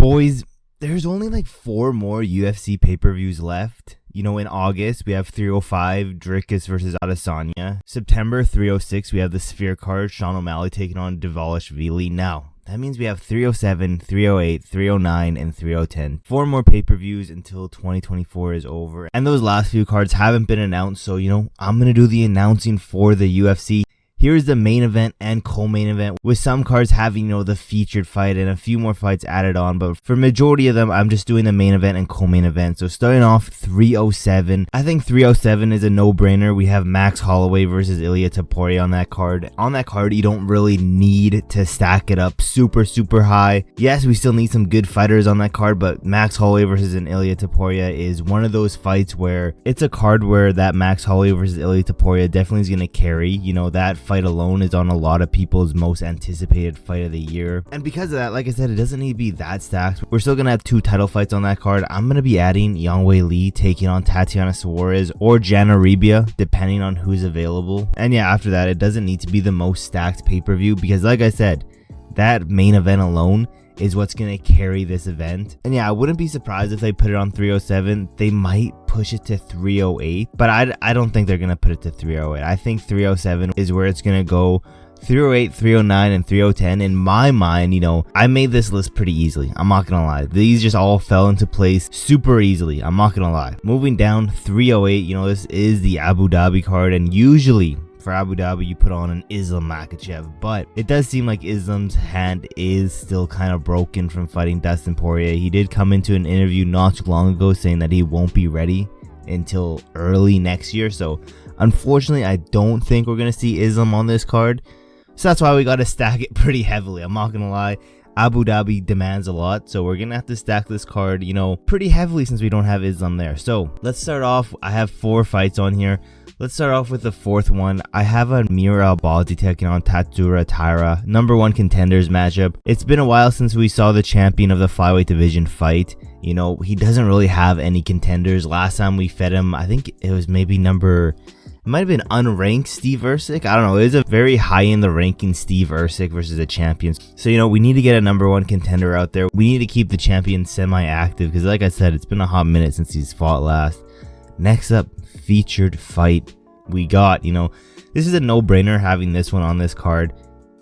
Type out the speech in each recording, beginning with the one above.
Boys, there's only like 4 more UFC pay-per-views left. In August, we have 305, Dricus versus Adesanya. September 306, we have the Sphere card, Sean O'Malley taking on Dvalishvili. Now, that means we have 307, 308, 309, and 3010. 4 more pay-per-views until 2024 is over. And those last few cards haven't been announced, so, I'm going to do the announcing for the UFC. Here's the main event and co-main event, with some cards having, the featured fight and a few more fights added on. But for majority of them, I'm just doing the main event and co-main event. So starting off 307. I think 307 is a no-brainer. We have Max Holloway versus Ilia Topuria on that card. On that card, you don't really need to stack it up super, super high. Yes, we still need some good fighters on that card, but Max Holloway versus an Ilia Topuria is one of those fights where it's a card where that Max Holloway versus Ilia Topuria definitely is going to carry. That fight alone is on a lot of people's most anticipated fight of the year, and because of that, like I said, it doesn't need to be that stacked. We're still gonna have 2 title fights on that card. I'm gonna be adding Yang Wei Li taking on Tatiana Suarez or Jana Ribia, depending on who's available. And yeah, after that, it doesn't need to be the most stacked pay-per-view, because like I said, that main event alone is what's gonna carry this event. And yeah, I wouldn't be surprised if they put it on 307. They might push it to 308, but I don't think they're gonna put it to 308. I think 307 is where it's gonna go. 308, 309, and 3010. In my mind, I made this list pretty easily. I'm not gonna lie. These just all fell into place super easily. I'm not gonna lie. Moving down, 308, this is the Abu Dhabi card, and usually for Abu Dhabi, you put on an Islam Makhachev, but it does seem like Islam's hand is still kind of broken from fighting Dustin Poirier. He did come into an interview not too long ago saying that he won't be ready until early next year, so unfortunately, I don't think we're going to see Islam on this card, so that's why we got to stack it pretty heavily. I'm not going to lie. Abu Dhabi demands a lot, so we're gonna have to stack this card, pretty heavily since we don't have Islam there. So let's start off. I have 4 fights on here. Let's start off with the 4th one. I have a Mira Albazi taking on Tatsuro Taira, #1 contenders matchup. It's been a while since we saw the champion of the flyweight division fight. He doesn't really have any contenders. Last time we fed him, I think it was maybe it might have been unranked Steve Ercik. I don't know. It was a very high in the ranking Steve Ercik versus a champion. So, we need to get a #1 contender out there. We need to keep the champion semi-active because, like I said, it's been a hot minute since he's fought last. Next up, featured fight. We got, this is a no-brainer having this one on this card.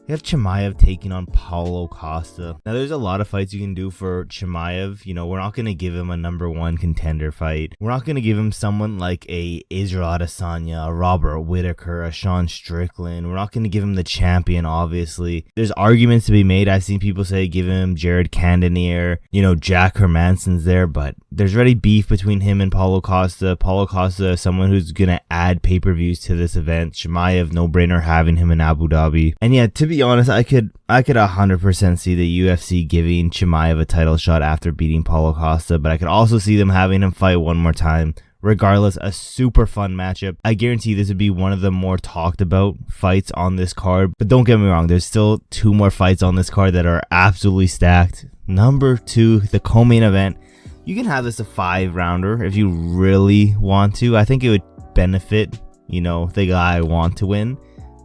We have Chimaev taking on Paulo Costa. Now, there's a lot of fights you can do for Chimaev. We're not going to give him a #1 contender fight. We're not going to give him someone like a Israel Adesanya, a Robert Whittaker, a Sean Strickland. We're not going to give him the champion, obviously. There's arguments to be made. I've seen people say give him Jared Cannonier. Jack Hermansson's there, but there's already beef between him and Paulo Costa. Paulo Costa is someone who's going to add pay-per-views to this event. Chimaev, no-brainer having him in Abu Dhabi. And yeah, to be honest, I could 100% see the UFC giving Chimaev a title shot after beating Paulo Costa, but I could also see them having him fight one more time. Regardless, a super fun matchup. I guarantee this would be one of the more talked about fights on this card, but don't get me wrong, there's still 2 more fights on this card that are absolutely stacked. Number 2, the co-main event. You can have this a 5-rounder if you really want to. I think it would benefit, the guy I want to win,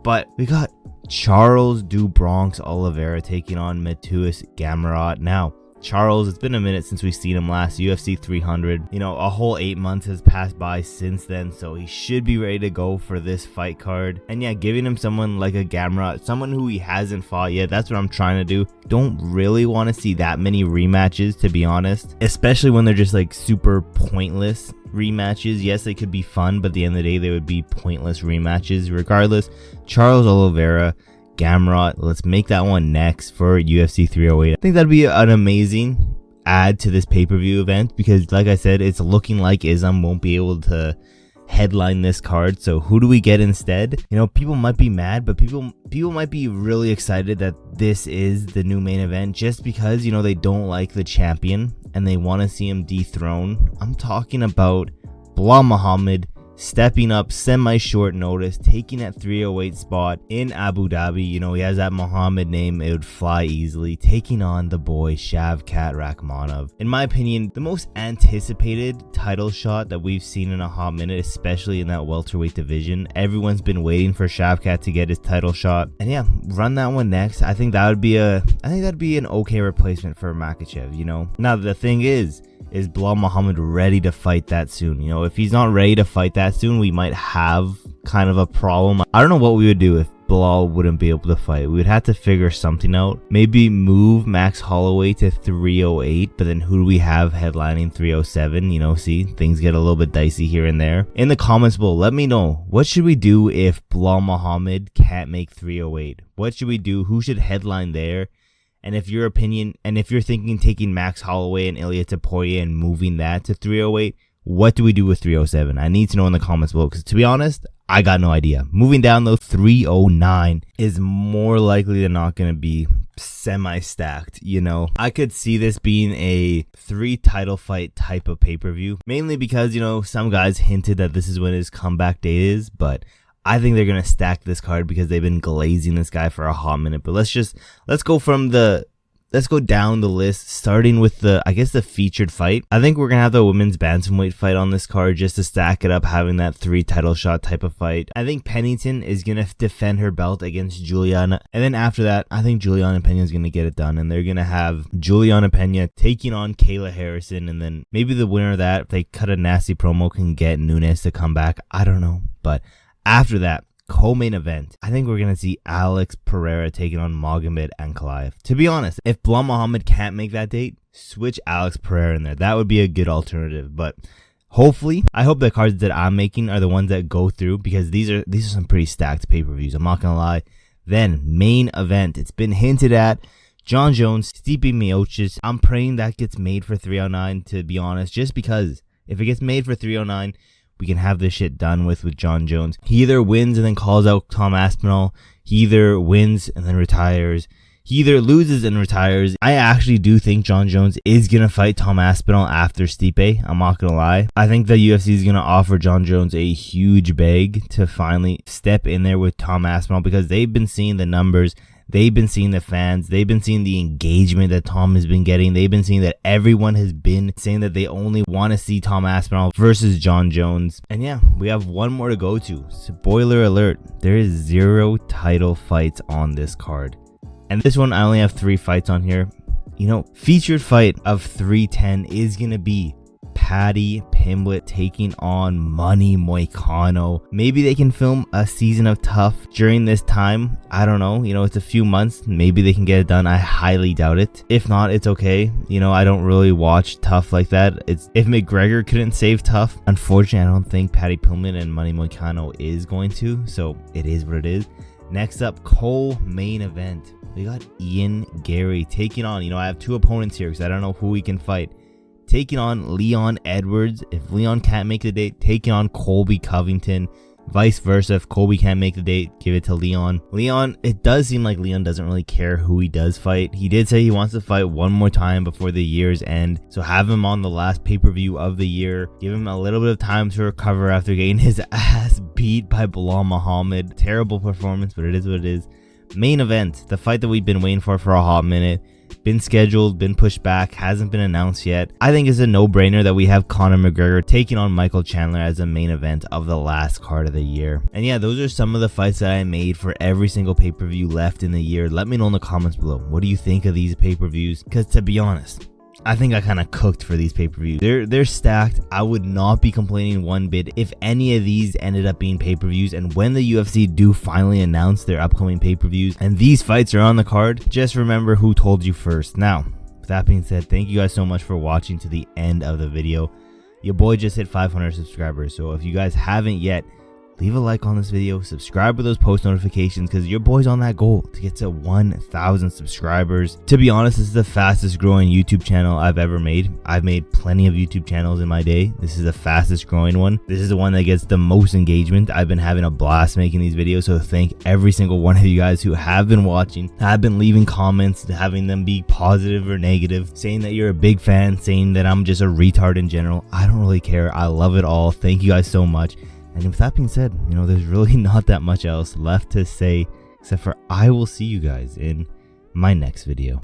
but we got Charles do Bronx Oliveira taking on Mateusz Gamrot. Now, Charles, it's been a minute since we've seen him last, UFC 300. A whole 8 months has passed by since then, so he should be ready to go for this fight card. And yeah, giving him someone like a Gamrot, someone who he hasn't fought yet, that's what I'm trying to do. Don't really want to see that many rematches, to be honest, especially when they're just like super pointless rematches. Yes, they could be fun, but at the end of the day, they would be pointless rematches. Regardless, Charles Oliveira, Gamrot, let's make that one next for UFC 308. I think that'd be an amazing add to this pay-per-view event because, like I said, it's looking like Islam won't be able to headline this card. So who do we get instead? People might be mad, but people might be really excited that this is the new main event just because, they don't like the champion and they want to see him dethroned. I'm talking about Bilal Muhammad stepping up semi-short notice, taking that 308 spot in Abu Dhabi. You know, he has that Muhammad name, it would fly easily, taking on the boy Shavkat Rakhmonov. In my opinion, the most anticipated title shot that we've seen in a hot minute, especially in that welterweight division. Everyone's been waiting for Shavkat to get his title shot, and yeah, run that one next. I think that'd be an okay replacement for Makhachev, you know. Now the thing is Belal Muhammad ready to fight that soon? You know, if he's not ready to fight that soon, we might have kind of a problem. I don't know what we would do if Belal wouldn't be able to fight. We would have to figure something out. Maybe move Max Holloway to 308, but then who do we have headlining 307? You know, see, things get a little bit dicey here and there. In the comments below, let me know, what should we do if Belal Muhammad can't make 308? What should we do? Who should headline there? And if your opinion, and if you're thinking taking Max Holloway and Ilia Topuria and moving that to 308, what do we do with 307? I need to know in the comments below, because to be honest, I got no idea. Moving down though, 309 is more likely than not going to be semi-stacked, you know. I could see this being a 3 title fight type of pay-per-view, mainly because, you know, some guys hinted that this is when his comeback date is, but I think they're going to stack this card because they've been glazing this guy for a hot minute. But let's go down the list, starting with the featured fight. I think we're going to have the women's bantamweight fight on this card just to stack it up, having that 3 title shot type of fight. I think Pennington is going to defend her belt against Juliana. And then after that, I think Juliana Pena is going to get it done. And they're going to have Juliana Pena taking on Kayla Harrison. And then maybe the winner of that, if they cut a nasty promo, can get Nunes to come back. I don't know. But after that, co-main event, I think we're going to see Alex Pereira taking on Magomed Ankalaev. To be honest, if Belal Muhammad can't make that date, switch Alex Pereira in there. That would be a good alternative. But hopefully, I hope the cards that I'm making are the ones that go through, because these are some pretty stacked pay-per-views. I'm not going to lie. Then, main event. It's been hinted at. Jon Jones, Stipe Miocic. I'm praying that gets made for 309, to be honest, just because if it gets made for 309, we can have this shit done with Jon Jones. He either wins and then calls out Tom Aspinall. He either wins and then retires. He either loses and retires. I actually do think Jon Jones is going to fight Tom Aspinall after Stipe. I'm not going to lie. I think the UFC is going to offer Jon Jones a huge bag to finally step in there with Tom Aspinall, because they've been seeing the numbers. They've been seeing the fans. They've been seeing the engagement that Tom has been getting. They've been seeing that everyone has been saying that they only want to see Tom Aspinall versus Jon Jones. And yeah, we have one more to go to. Spoiler alert, there is 0 title fights on this card. And this one, I only have 3 fights on here. You know, featured fight of 310 is going to be Paddy Pimblett taking on Money Moicano. Maybe they can film a season of Tough during this time. I don't know. You know, it's a few months. Maybe they can get it done. I highly doubt it. If not, it's okay. You know, I don't really watch Tough like that. If McGregor couldn't save Tough, unfortunately, I don't think Paddy Pimblett and Money Moicano is going to. So it is what it is. Next up, co-main event. We got Ian Gary taking on, you know, I have 2 opponents here because I don't know who he can fight. Taking on Leon Edwards. If Leon can't make the date, taking on Colby Covington. Vice versa, if Colby can't make the date, give it to Leon. Leon, it does seem like Leon doesn't really care who he does fight. He did say he wants to fight one more time before the year's end. So have him on the last pay-per-view of the year. Give him a little bit of time to recover after getting his ass beat by Belal Muhammad. Terrible performance, but it is what it is. Main event, the fight that we've been waiting for a hot minute. Been scheduled, been pushed back, hasn't been announced yet. I think it's a no-brainer that we have Conor McGregor taking on Michael Chandler as a main event of the last card of the year. And yeah, those are some of the fights that I made for every single pay-per-view left in the year. Let me know in the comments below. What do you think of these pay-per-views? Because to be honest, I think I kind of cooked for these pay-per-views. They're stacked. I would not be complaining one bit if any of these ended up being pay-per-views. And when the UFC do finally announce their upcoming pay-per-views and these fights are on the card, just remember who told you first. Now, with that being said, thank you guys so much for watching to the end of the video. Your boy just hit 500 subscribers, so if you guys haven't yet, leave a like on this video, subscribe with those post notifications, because your boy's on that goal to get to 1,000 subscribers. To be honest, this is the fastest growing YouTube channel I've ever made. I've made plenty of YouTube channels in my day. This is the fastest growing one. This is the one that gets the most engagement. I've been having a blast making these videos, so thank every single one of you guys who have been watching, have been leaving comments, having them be positive or negative, saying that you're a big fan, saying that I'm just a retard in general. I don't really care. I love it all. Thank you guys so much. And with that being said, there's really not that much else left to say, except for I will see you guys in my next video.